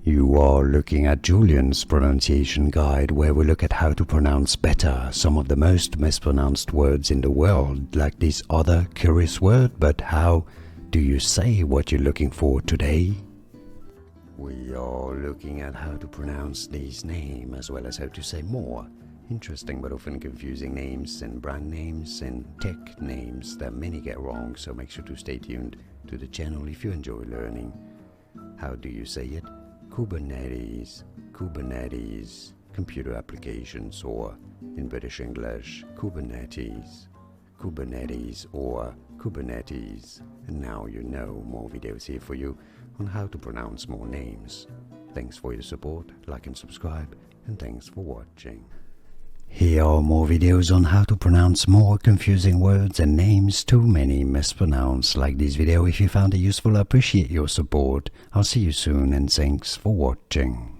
You are looking at Julian's pronunciation guide, where we look at how to pronounce better some of the most mispronounced words in the world, like this other curious word. But how do you say what you're looking for today? We are looking at how to pronounce these names, as well as how to say more interesting but often confusing names and brand names and tech names that many get wrong, so make sure to stay tuned to the channel if you enjoy learning. How do you say it? Kubernetes, Kubernetes, computer applications, or in British English, Kubernetes, Kubernetes or Kubernetes. And now you know, more videos here for you on how to pronounce more names. Thanks for your support, like and subscribe, and thanks for watching. Here are more videos on how to pronounce more confusing words and names too many mispronounced. Like this video if you found it useful. I appreciate your support. I'll see you soon and thanks for watching.